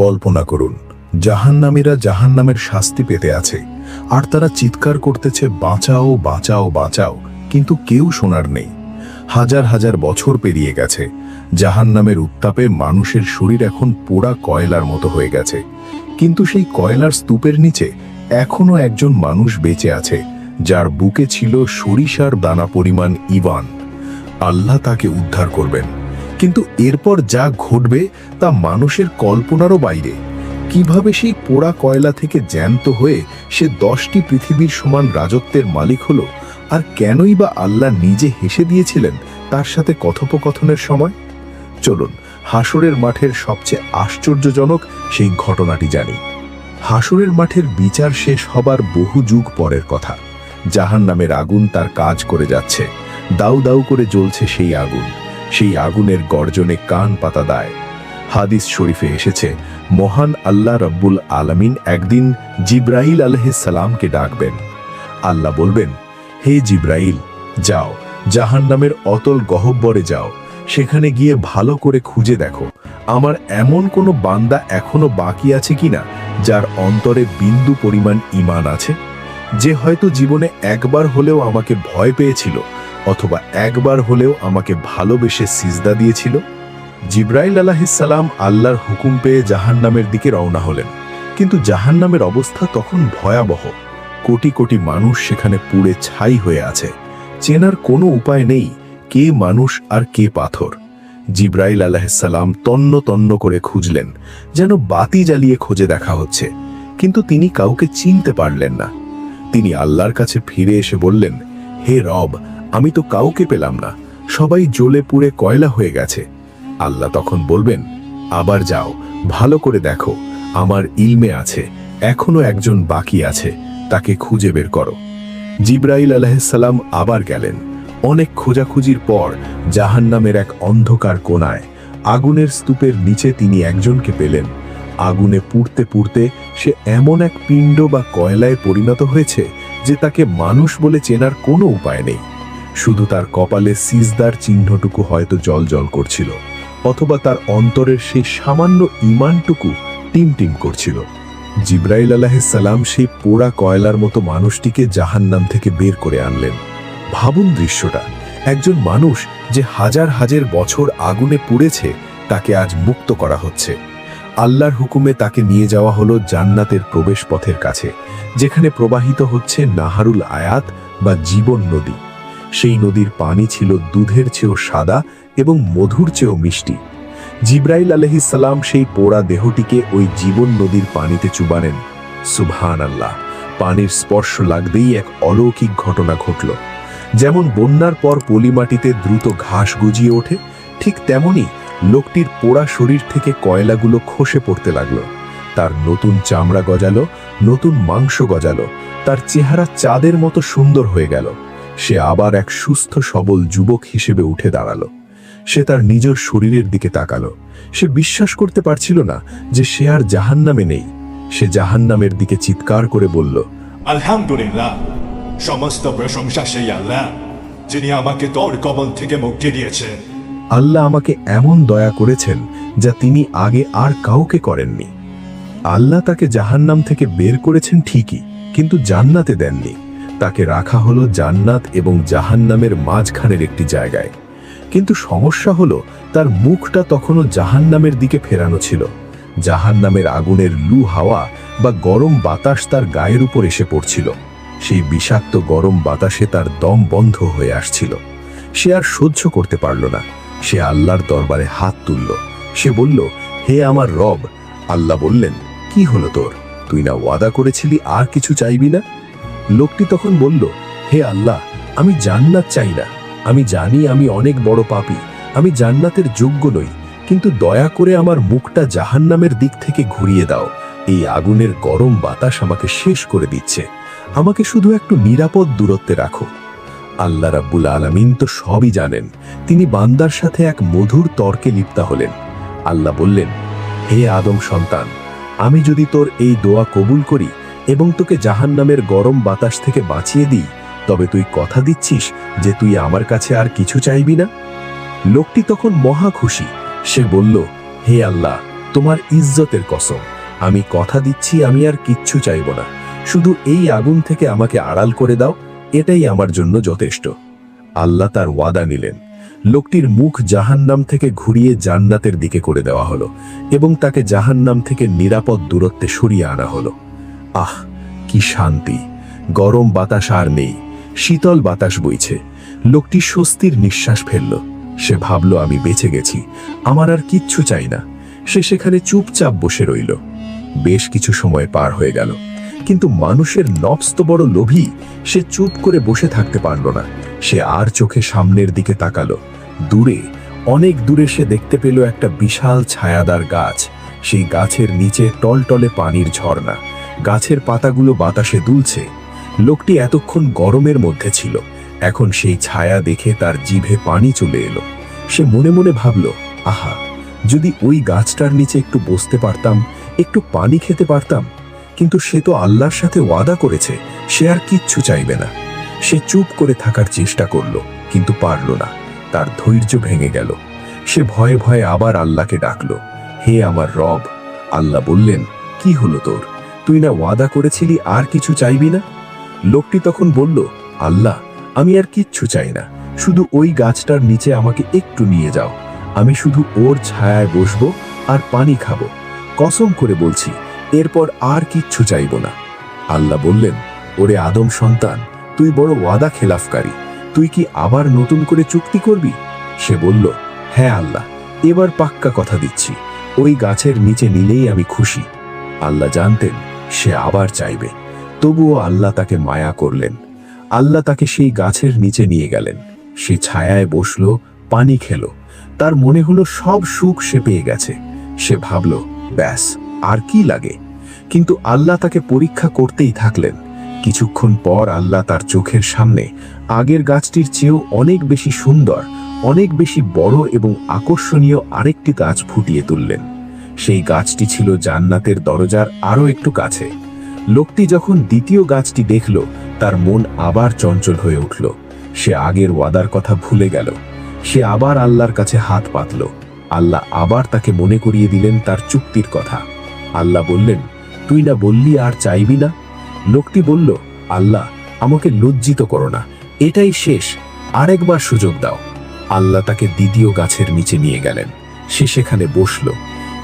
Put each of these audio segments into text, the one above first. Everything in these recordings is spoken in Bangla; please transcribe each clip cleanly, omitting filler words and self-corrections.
কল্পনা করুন, জাহান্নামীরা জাহান্নামের শাস্তি পেতে আছে, আর তারা চিৎকার করতেছে, বাঁচাও বাঁচাও বাঁচাও, কিন্তু কেউ শোনার নেই। হাজার হাজার বছর পেরিয়ে গেছে, জাহান্নামের উত্তাপে মানুষের শরীর এখন পোড়া কয়লার মতো হয়ে গেছে, কিন্তু সেই কয়লার স্তূপের নিচে এখনো একজন মানুষ বেঁচে আছে, যার বুকে ছিল সরিষার দানা পরিমাণ ঈমান। আল্লাহ তাকে উদ্ধার করবেন, কিন্তু এরপর যা ঘটবে তা মানুষের কল্পনারও বাইরে। কিভাবে সেই পোড়া কয়লা থেকে জ্যান্ত হয়ে সে 10টি পৃথিবীর সমান রাজত্বের মালিক হলো, আর কেনই বা আল্লাহ নিজে হেসে দিয়েছিলেন তার সাথে কথোপকথনের সময়? চলুন হাসরের মাঠের সবচেয়ে আশ্চর্যজনক সেই ঘটনাটি জানি। হাসরের মাঠের বিচার শেষ হবার বহু যুগ পরের কথা। জাহান্নামের আগুন তার কাজ করে যাচ্ছে, দাউ দাউ করে জ্বলছে সেই আগুন। সেই আগুনের গর্জনে কান পাতা দেয়। হাদিস শরীফে এসেছে, মহান আল্লাহ রব্বুল আলামিন একদিন জিব্রাইল আলাইহিস সালামকে ডাকবেন। আল্লাহ বলবেন, হে জিব্রাইল, যাও জাহান্নামের অতল গহ্বরে যাও, সেখানে গিয়ে ভালো করে খুঁজে দেখো আমার এমন কোনো বান্দা এখনো বাকি আছে কিনা যার অন্তরে বিন্দু পরিমাণ ঈমান আছে, যে হয়তো জীবনে একবার হলেও আমাকে ভয় পেয়েছিল, অথবা একবার হলেও আমাকে ভালোবেসে সিজদা দিয়েছিল। জিব্রাইল আলাইহিস সালাম আল্লাহর হুকুম পেয়ে জাহান্নামের দিকে রওনা হলেন, কিন্তু জাহান্নামের অবস্থা তখন ভয়াবহ। কোটি কোটি মানুষ সেখানে পুড়ে ছাই হয়ে আছে, চেনার কোনো উপায় নেই কে মানুষ আর কে পাথর। জিব্রাইল আলাইহিস সালাম তন্ন তন্ন করে খুঁজলেন, যেন বাতি জ্বালিয়ে খোঁজে দেখা হচ্ছে, কিন্তু তিনি কাউকে চিনতে পারলেন না। তিনি আল্লাহর কাছে ফিরে এসে বললেন, হে রব, আমি তো কাউকে পেলাম না, সবাই জ্বলে পুড়ে কয়লা হয়ে গেছে। আল্লাহ তখন বলবেন, আবার যাও, ভালো করে দেখো, আমার ইলমে আছে এখনো একজন বাকি আছে, তাকে খুঁজে বের করো। জিব্রাইল আলাইহিস সালাম আবার গেলেন। অনেক খোঁজাখুঁজির পর জাহান্নামের এক অন্ধকার কোণায় আগুনের স্তূপের নিচে তিনি একজনকে পেলেন। আগুনে পুড়তে পুড়তে সে এমন এক পিণ্ড বা কয়লায় পরিণত হয়েছে যে তাকে মানুষ বলে চেনার কোনো উপায় নেই। শুধু তার কপালে সিজদার চিহ্নটুকু হয়তো জ্বলজ্বল করছিল, অথবা তার অন্তরের সেই সামান্য ঈমানটুকু টিমটিম করছিল। জিব্রাইল আলাইহিস সালাম সেই পোড়া কয়লার মতো মানুষটিকে জাহান্নাম থেকে বের করে আনলেন। ভাবুন দৃশ্যটা, একজন মানুষ যে হাজার হাজার বছর আগুনে পুড়েছে, তাকে আজ মুক্ত করা হচ্ছে। আল্লাহর হুকুমে তাকে নিয়ে যাওয়া হলো জান্নাতের প্রবেশ পথের কাছে, যেখানে প্রবাহিত হচ্ছে নাহারুল আয়াত বা জীবন নদী। সেই নদীর পানি ছিল দুধের চেয়েও সাদা এবং মধুর চেয়েও মিষ্টি। জিব্রাইল আলাইহিস সালাম সেই পোড়া দেহটিকে ওই জীবন নদীর পানিতে চুবানেন। সুবহানাল্লাহ! পানির স্পর্শ লাগতেই এক অলৌকিক ঘটনা ঘটল। যেমন বন্যার পর পলিমাটিতে দ্রুত ঘাস গজিয়ে ওঠে, ঠিক তেমনি লোকটির পোড়া শরীর থেকে কয়লাগুলো খসে পড়তে লাগলো। তার নতুন চামড়া গজালো, নতুন মাংস গজালো, তার চেহারা চাঁদের মতো সুন্দর হয়ে গেল। সে আবার এক সুস্থ সবল যুবক হিসেবে উঠে দাঁড়ালো। সে তার নিজের শরীরের দিকে তাকালো। সে বিশ্বাস করতে পারছিল না যে সে আর জাহান্নামে নেই। সে জাহান্নামের দিকে চিৎকার করে বলল, আলহামদুলিল্লাহ, সমস্ত প্রশংসা সেই আল্লাহ যিনি আমাকে তোর কবল থেকে মুক্তি দিয়েছেন। আল্লাহ আমাকে এমন দয়া করেছেন যা তিনি আগে আর কাউকে করেননি। আল্লাহ তাকে জাহান্নাম থেকে বের করেছেন ঠিকই, কিন্তু জান্নাতে দেননি। তাকে রাখা হলো জান্নাত এবং জাহান্নামের মাঝখানের একটি জায়গায়। কিন্তু সমস্যা হলো, তার মুখটা তখনও জাহান্নামের দিকে ফেরানো ছিল। জাহান্নামের আগুনের লু হাওয়া বা গরম বাতাস তার গায়ের উপর এসে পড়ছিল। সেই বিষাক্ত গরম বাতাসে তার দম বন্ধ হয়ে আসছিল। সে আর সহ্য করতে পারল না। সে আল্লাহর দরবারে হাত তুলল। সে বলল, হে আমার রব। আল্লাহ বললেন, কি হলো তোর? তুই না ওয়াদা করেছিলি আর কিছু চাইবি না? লোকটি তখন বলল, হে আল্লাহ, আমি জান্নাত চাই না। আমি জানি আমি অনেক বড় পাপী, আমি জান্নাতের যোগ্য নই, কিন্তু দয়া করে আমার মুখটা জাহান্নামের দিক থেকে ঘুরিয়ে দাও। এই আগুনের গরম বাতাস আমাকে শেষ করে দিচ্ছে। আমাকে শুধু একটু নিরাপদ দূরত্বে রাখো। আল্লাহ রাব্বুল আলামিন তো সবই জানেন। তিনি বান্দার সাথে এক মধুর তর্কে লিপ্ত হলেন। আল্লাহ বললেন, হে আদম সন্তান, আমি যদি তোর এই দোয়া কবুল করি এবং তোকে জাহান্নামের গরম বাতাস থেকে বাঁচিয়ে দিই, তবে তুই কথা দিচ্ছিস যে তুই আমার কাছে আর কিছু চাইবি না? লোকটি তখন মহা খুশি। সে বলল, হে আল্লাহ, তোমার ইজ্জতের কসম, আমি কথা দিচ্ছি আমি আর কিচ্ছু চাইব না, শুধু এই আগুন থেকে আমাকে আড়াল করে দাও, এটাই আমার জন্য যথেষ্ট। আল্লাহ তার ওয়াদা নিলেন। লোকটির মুখ জাহান্নাম থেকে ঘুরিয়ে জান্নাতের দিকে করে দেওয়া হলো এবং তাকে জাহান্নাম থেকে নিরাপদ দূরত্বে সরিয়ে আনা হলো। আহ, কি শান্তি! গরম বাতাস আর নেই, শীতল বাতাস বইছে। লোকটি স্বস্তির নিঃশ্বাস ফেলল। সে ভাবল, আমি বেঁচে গেছি, আমার আর কিচ্ছু চাই না। সে সেখানে চুপচাপ বসে রইল। বেশ কিছু সময় পার হয়ে গেল, কিন্তু মানুষের নফস তো বড় লোভী, সে চুপ করে বসে থাকতে পারল না। সে আর চোখে সামনের দিকে তাকালো। দূরে, অনেক দূরে সে দেখতে পেল একটা বিশাল ছায়াদার গাছ। সেই গাছের নিচে টলটলে পানির ঝর্ণা, গাছের পাতাগুলো বাতাসে দুলছে। লোকটি এতক্ষণ গরমের মধ্যে ছিল, এখন সেই ছায়া দেখে তার জিভে পানি চলে এলো। সে মনে মনে ভাবল, আহা, যদি ওই গাছটার নিচে একটু বসতে পারতাম, একটু পানি খেতে পারতাম। কিন্তু সে তো আল্লাহর সাথে ওয়াদা করেছে, সে আর কিচ্ছু চাইবে না। সে চুপ করে থাকার চেষ্টা করল, কিন্তু পারল না। তার ধৈর্য ভেঙে গেল। সে ভয়ে ভয়ে আবার আল্লাহকে ডাকল, হে আমার রব। আল্লাহ বললেন, কি হলো তোর? তুই না ওয়াদা করেছিলি আর কিছু চাইবি না? লোকটি তখন বলল, আল্লাহ, আমি আর কিচ্ছু চাই না, শুধু ওই গাছটার নিচে আমাকে একটু নিয়ে যাও। আমি শুধু ওর ছায়ায় বসবো আর পানি খাবো। কসম করে বলছি, এরপর আর কিচ্ছু চাইব না। আল্লাহ বললেন, ওরে আদম সন্তান, তুই বড় ওয়াদা খেলাফকারী, তুই কি আবার নতুন করে চুক্তি করবি? সে বলল, হ্যাঁ আল্লাহ, এবার পাক্কা কথা দিচ্ছি, ওই গাছের নিচে নিলেই আমি খুশি। আল্লাহ জানতেন সে আবার চাইবে, তবুও আল্লাহ তাকে মায়া করলেন। আল্লাহ তাকে সেই গাছের নিচে নিয়ে গেলেন। সে ছায়ায় বসলো, পানি খেলো। তার মনে হলো সব সুখ সে পেয়ে গেছে। সে ভাবল, ব্যাস, আর কি লাগে? কিন্তু আল্লাহ তাকে পরীক্ষা করতেই থাকলেন। কিছুক্ষণ পর আল্লাহ তার চোখের সামনে আগের গাছটির চেয়েও অনেক বেশি সুন্দর, অনেক বেশি বড় এবং আকর্ষণীয় আরেকটি গাছ ফুটিয়ে তুললেন। সেই গাছটি ছিল জান্নাতের দরজার আরো একটু কাছে। লোকটি যখন দ্বিতীয় গাছটি দেখল, তার মন আবার চঞ্চল হয়ে উঠল। সে আগের ওয়াদার কথা ভুলে গেল। সে আবার আল্লাহর কাছে হাত পাতল। আল্লাহ আবার তাকে মনে করিয়ে দিলেন তার চুক্তির কথা। আল্লাহ বললেন, তুই না বললি আর চাইবি না? লোকটি বলল, আল্লাহ, আমাকে লজ্জিত করো না, এটাই শেষ, আরেকবার সুযোগ দাও। আল্লাহ তাকে দ্বিতীয় গাছের নিচে নিয়ে গেলেন। সে সেখানে বসল,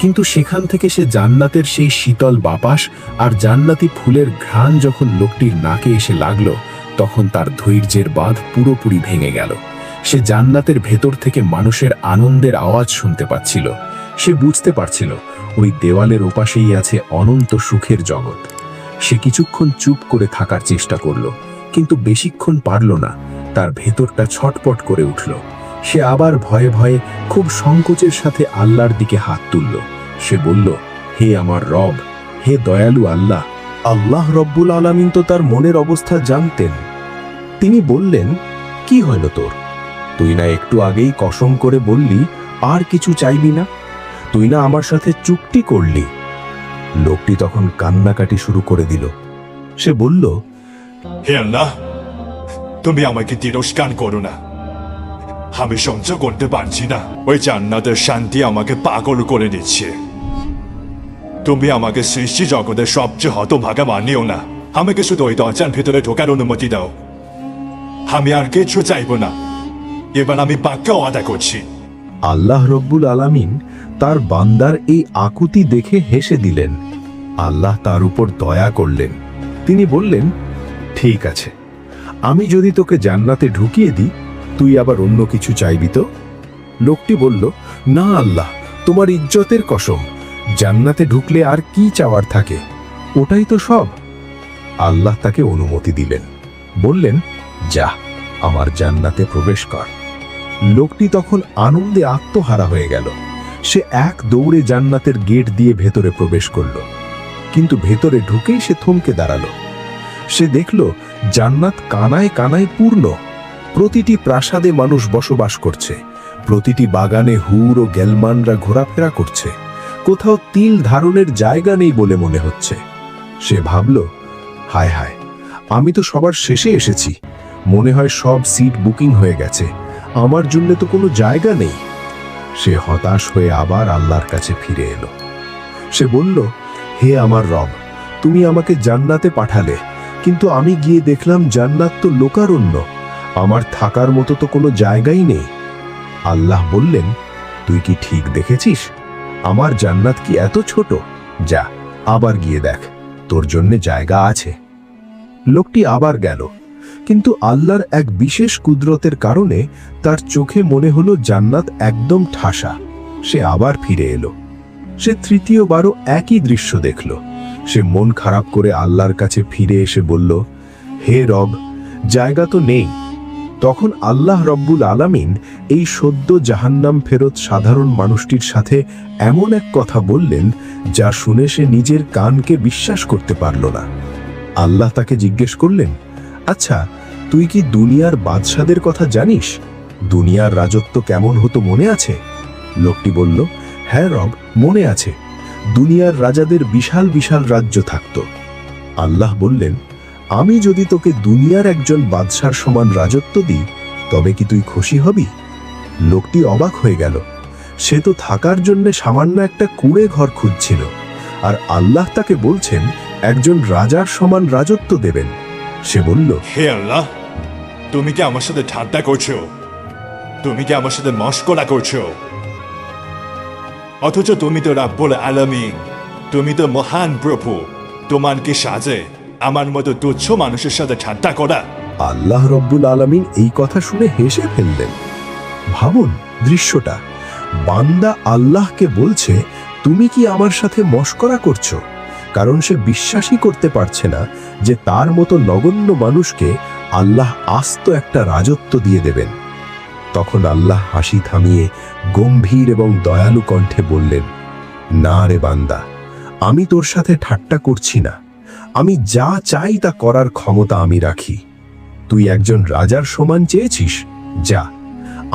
কিন্তু সেখান থেকে সে জান্নাতের সেই শীতল বাতাস আর জান্নাতি ফুলের ঘ্রাণ যখন লোকটির নাকে এসে লাগলো, তখন তার ধৈর্যের বাঁধ পুরোপুরি ভেঙে গেল। সে জান্নাতের ভেতর থেকে মানুষের আনন্দের আওয়াজ শুনতে পাচ্ছিল। সে বুঝতে পারছিল ওই দেওয়ালের ওপাশেই আছে অনন্ত সুখের জগৎ। সে কিছুক্ষণ চুপ করে থাকার চেষ্টা করল, কিন্তু বেশিক্ষণ পারল না। তার ভেতরটা ছটপট করে উঠল। সে আবার ভয়ে ভয়ে খুব সংকোচের সাথে আল্লাহর দিকে হাত তুলল। সে বলল, হে আমার রব, হে দয়ালু আল্লাহ। আল্লাহ রব্বুল আলামিন তো তার মনের অবস্থা জানতেন। তিনি বললেন, কি হইল তোর? তুই না একটু আগেই কসম করে বললি আর কিছু চাইবি না? তুই না আমার সাথে চুক্তি করলি? লোকটি তখন কান্নাকাটি শুরু করে দিল। সে বলল, হে আল্লাহ, তুমি আমাকে তিরস্কার করো না। আমি সহ্য করতে পারছি না, ওই জান্নাতের শান্তি আমাকে পাগল করে দিচ্ছে। তুমি আমাকে সৃষ্টি জগতের সবচেয়ে হতভাগা বানিও না। আমাকে শুধু ওই দরজার ভেতরে ঢোকার অনুমতি দাও। আমি আর কিছু চাইব না। এবার আমি পাক্কা ওয়াদা করছি। আল্লাহ রব্বুল আলামিন তার বান্দার এই আকুতি দেখে হেসে দিলেন। আল্লাহ তার উপর দয়া করলেন। তিনি বললেন, ঠিক আছে, আমি যদি তোকে জান্নাতে ঢুকিয়ে দিই, তুই আবার অন্য কিছু চাইবি তো? লোকটি বলল, না আল্লাহ, তোমার ইজ্জতের কসম, জান্নাতে ঢুকলে আর কি চাওয়ার থাকে? ওটাই তো সব। আল্লাহ তাকে অনুমতি দিলেন। বললেন, যা, আমার জান্নাতে প্রবেশ কর। লোকটি তখন আনন্দে আত্মহারা হয়ে গেল। সে এক দৌড়ে জান্নাতের গেট দিয়ে ভেতরে প্রবেশ করল। কিন্তু ভেতরে ঢুকেই সে থমকে দাঁড়ালো। সে দেখল জান্নাত কানায় কানায় পূর্ণ। প্রতিটি প্রাসাদে মানুষ বসবাস করছে, প্রতিটি বাগানে হুর ও গেলমানরা ঘোরাফেরা করছে। কোথাও তিল ধারণের জায়গা নেই বলে মনে হচ্ছে। সে ভাবল, হায় হায়, আমি তো সবার শেষে এসেছি। মনে হয় সব সিট বুকিং হয়ে গেছে, আমার জন্য তো কোনো জায়গা নেই। সে হতাশ হয়ে আবার আল্লাহর কাছে ফিরে এলো। সে বলল, হে আমার রব, তুমি আমাকে জান্নাতে পাঠালে, কিন্তু আমি গিয়ে দেখলাম জান্নাত তো লোকারণ্য, আমার থাকার মতো তো কোনো জায়গাই নেই। আল্লাহ বললেন, তুই কি ঠিক দেখেছিস? আমার জান্নাত কি এত ছোট? যা, আবার গিয়ে দেখ, তোর জন্য জায়গা আছে। লোকটি আবার গেল, কিন্তু আল্লাহর এক বিশেষ কুদরতের কারণে তার চোখে মনে হলো জান্নাত একদম ঠাসা। সে আবার ফিরে এলো। সে তৃতীয়বারও একই দৃশ্য দেখল। সে মন খারাপ করে আল্লাহর কাছে ফিরে এসে বলল, হে রব, জায়গা তো নেই। তখন আল্লাহ রব্বুল আলামিন এই সদ্য জাহান্নাম ফেরত সাধারণ মানুষটির সাথে এমন এক কথা বললেন, যা শুনে সে নিজের কানকে বিশ্বাস করতে পারল না। আল্লাহ তাকে জিজ্ঞেস করলেন, আচ্ছা, তুই কি দুনিয়ার বাদশাদের কথা জানিস? দুনিয়ার রাজত্ব কেমন হতো মনে আছে? লোকটি বলল, হ্যাঁ রব, মনে আছে। দুনিয়ার রাজাদের বিশাল বিশাল রাজ্য থাকত। আল্লাহ বললেন, আমি যদি তোকে দুনিয়ার একজন বাদশার সমান রাজত্ব দিই, তবে কি তুই খুশি হবি? লোকটি অবাক হয়ে গেল। সে তো থাকার জন্য সামান্য একটা কুঁড়ে ঘর খুঁজছিল, আর আল্লাহ তাকে বলছেন একজন রাজার সমান রাজত্ব দেবেন। সে বলল, হে আল্লাহ, তুমি কি আমার সাথে ঠাট্টা করছো? তুমি কি আমার সাথে মশকরা করছো? অথচ তুমি তো রাব্বুল আলামিন, তুমি তো মহান প্রভু। তোমার কি সাজে আমার মতো তুচ্ছ মানুষের সাথে ঠাট্টা করা? আল্লাহ রব্বুল আলামিন এই কথা শুনে হেসে ফেললেন। ভাবুন দৃশ্যটা, বান্দা আল্লাহকে বলছে, তুমি কি আমার সাথে মশকরা করছো? কারণ সে বিশ্বাসই করতে পারছে না যে তার মতো নগণ্য মানুষকে আল্লাহ আস্ত একটা রাজত্ব দিয়ে দেবেন। তখন আল্লাহ হাসি থামিয়ে গম্ভীর এবং দয়ালু কণ্ঠে বললেন, না রে বান্দা, আমি তোর সাথে ঠাট্টা করছি না। আমি যা চাই তা করার ক্ষমতা আমি রাখি। তুই একজন রাজার সমান চেয়েছিস, যা,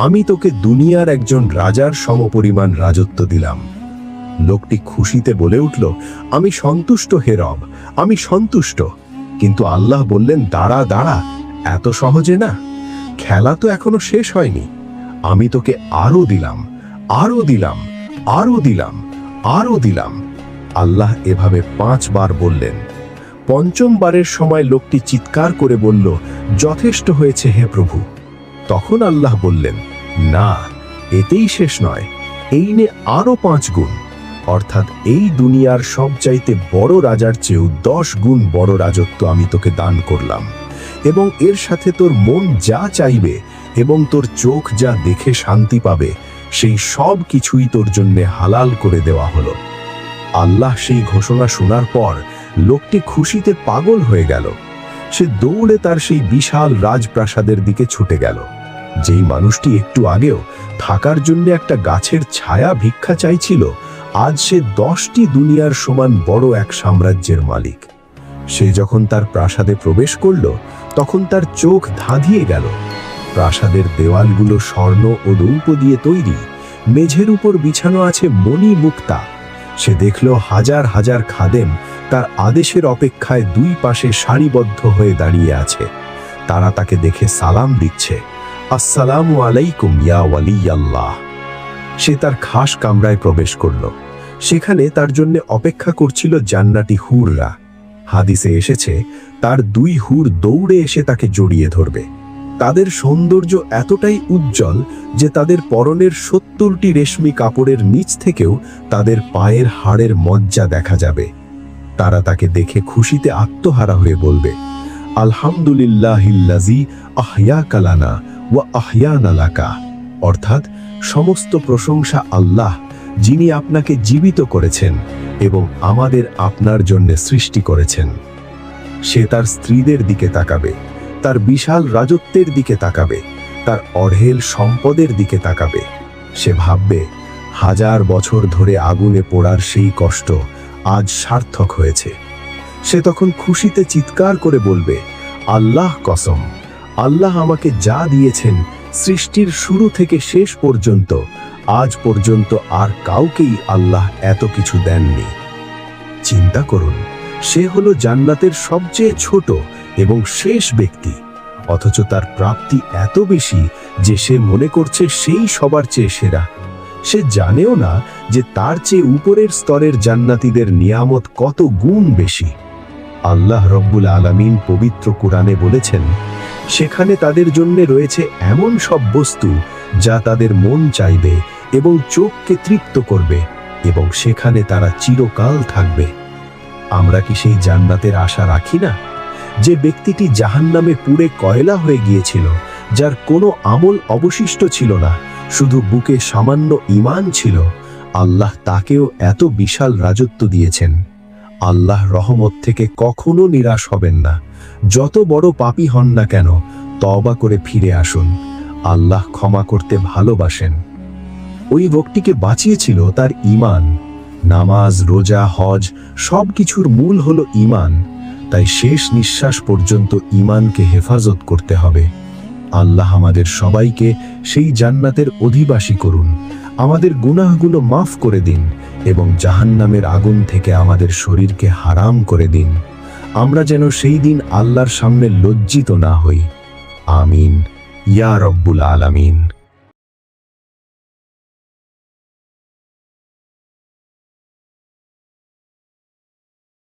আমি তোকে দুনিয়ার একজন রাজার সমপরিমাণ রাজত্ব দিলাম। লোকটি খুশিতে বলে উঠল, আমি সন্তুষ্ট হে রব, আমি সন্তুষ্ট। কিন্তু আল্লাহ বললেন, দাঁড়া দাঁড়া, এত সহজে না, খেলা তো এখনো শেষ হয়নি। আমি তোকে আরো দিলাম, আরো দিলাম, আরো দিলাম, আরো দিলাম। আল্লাহ এভাবে 5 বার বললেন। 5ম বারের সময় লোকটি চিৎকার করে বলল, যথেষ্ট হয়েছে হে প্রভু। তখন আল্লাহ বললেন, না, এতেই শেষ নয়, এই নে আরো 5 গুণ। অর্থাৎ এই দুনিয়ার সবচাইতে বড় রাজার চেয়েও 10 গুণ বড় রাজত্ব আমি তোকে দান করলাম, এবং এর সাথে তোর মন যা চাইবে এবং তোর চোখ যা দেখে শান্তি পাবে, সেই সব কিছুই তোর জন্য হালাল করে দেওয়া হলো। আল্লাহ সেই ঘোষণা শোনার পর লোকটি খুশিতে পাগল হয়ে গেল। সে দৌড়ে তার সেই বিশাল রাজপ্রাসাদের দিকে ছুটে গেল। যেই মানুষটি একটু আগেও থাকার জন্য একটা গাছের ছায়া ভিক্ষা চাইছিল, আজ সে 10টি দুনিয়ার সমান বড় এক সাম্রাজ্যের মালিক। সে যখন তার প্রাসাদে প্রবেশ করল, তখন তার চোখ ধাঁধিয়ে গেল। প্রাসাদের দেওয়ালগুলো স্বর্ণ ও রৌপ্য দিয়ে তৈরি, মেঝের উপর বিছানো আছে মণি মুক্তা। সে দেখল হাজার হাজার খাদেম তার আদেশের অপেক্ষায় 2 পাশে সারিবদ্ধ হয়ে দাঁড়িয়ে আছে। তারা তাকে দেখে সালাম দিচ্ছে, আসসালামু আলাইকুম ইয়া ওয়ালিয়াল্লাহ। সে তার খাস কামরায় প্রবেশ করল। সেখানে তার জন্য অপেক্ষা করছিল জান্নাতি হুররা। হাদিসে এসেছে, তার 2 হুর দৌড়ে এসে তাকে জড়িয়ে ধরবে। তাদের সৌন্দর্য এতটাই উজ্জ্বল যে তাদের পরনের 70টি রেশমি কাপড়ের নিচ থেকেও তাদের পায়ের হাড়ের মজ্জা দেখা যাবে। তারা তাকে দেখে খুশিতে আত্মহারা হয়ে বলবে, আলহামদুলিল্লাহিল্লাযী আহইয়াকা লানা ওয়া আহইয়ানা লাকা। অর্থাৎ সমস্ত প্রশংসা আল্লাহ, যিনি আপনাকে জীবিত করেছেন এবং আমাদের আপনার জন্য সৃষ্টি করেছেন। সে তার স্ত্রীদের দিকে তাকাবে, তার বিশাল রাজত্বের দিকে তাকাবে, তার অঢেল সম্পদের দিকে তাকাবে। সে ভাববে, 1000 বছর ধরে আগুনে পোড়ার সেই কষ্ট আজ সার্থক হয়েছে। সে তখন খুশিতে চিৎকার করে বলবে, আল্লাহ কসম, আল্লাহ আমাকে যা দিয়েছেন সৃষ্টির শুরু থেকে শেষ পর্যন্ত, আজ পর্যন্ত আর কাউকেই আল্লাহ এত কিছু দেননি। চিন্তা করুন, সে হলো জান্নাতের সবচেয়ে ছোট এবং শেষ ব্যক্তি, অথচ তার প্রাপ্তি এত বেশি যে সে মনে করছে সেই সবার চেয়ে সেরা। সে জানেও না যে তার চেয়ে উপরের স্তরের জান্নাতীদের নিয়ামত কত গুণ বেশি। আল্লাহ রব্বুল আলামিন পবিত্র কোরআনে বলেছেন, সেখানে তাদের জন্য রয়েছে এমন সব বস্তু যা তাদের মন চাইবে এবং চোখকে তৃপ্ত করবে, এবং সেখানে তারা চিরকাল থাকবে। আমরা কি সেই জান্নাতের আশা রাখি না? যে ব্যক্তিটি জাহান্নামে পুড়ে কয়লা হয়ে গিয়েছিল, যার কোনো আমল অবশিষ্ট ছিল না, শুধু বুকে সামান্য ঈমান ছিল, আল্লাহ তাকেও এত বিশাল রাজত্ব দিয়েছেন। আল্লাহ রহমত থেকে কখনো নিরাশ হবেন না। যত বড় পাপী হন না কেন, তওবা করে ফিরে আসুন। আল্লাহ ক্ষমা করতে ভালোবাসেন। ওই লোকটিকে বাঁচিয়েছিল তার ঈমান। নামাজ, রোজা, হজ সবকিছুর মূল হলো ঈমান। তাই শেষ নিঃশ্বাস পর্যন্ত ঈমানকে হেফাজত করতে হবে। আল্লাহ আমাদের সবাইকে সেই জান্নাতের অধিবাসী করুন। আমাদের গুনাহগুলো মাফ করে দিন এবং জাহান্নামের আগুন থেকে আমাদের শরীরকে হারাম করে দিন। আমরা যেন সেই দিন আল্লাহর সামনে লজ্জিত না হই। আমিন ইয়া রব্বুল আলামিন।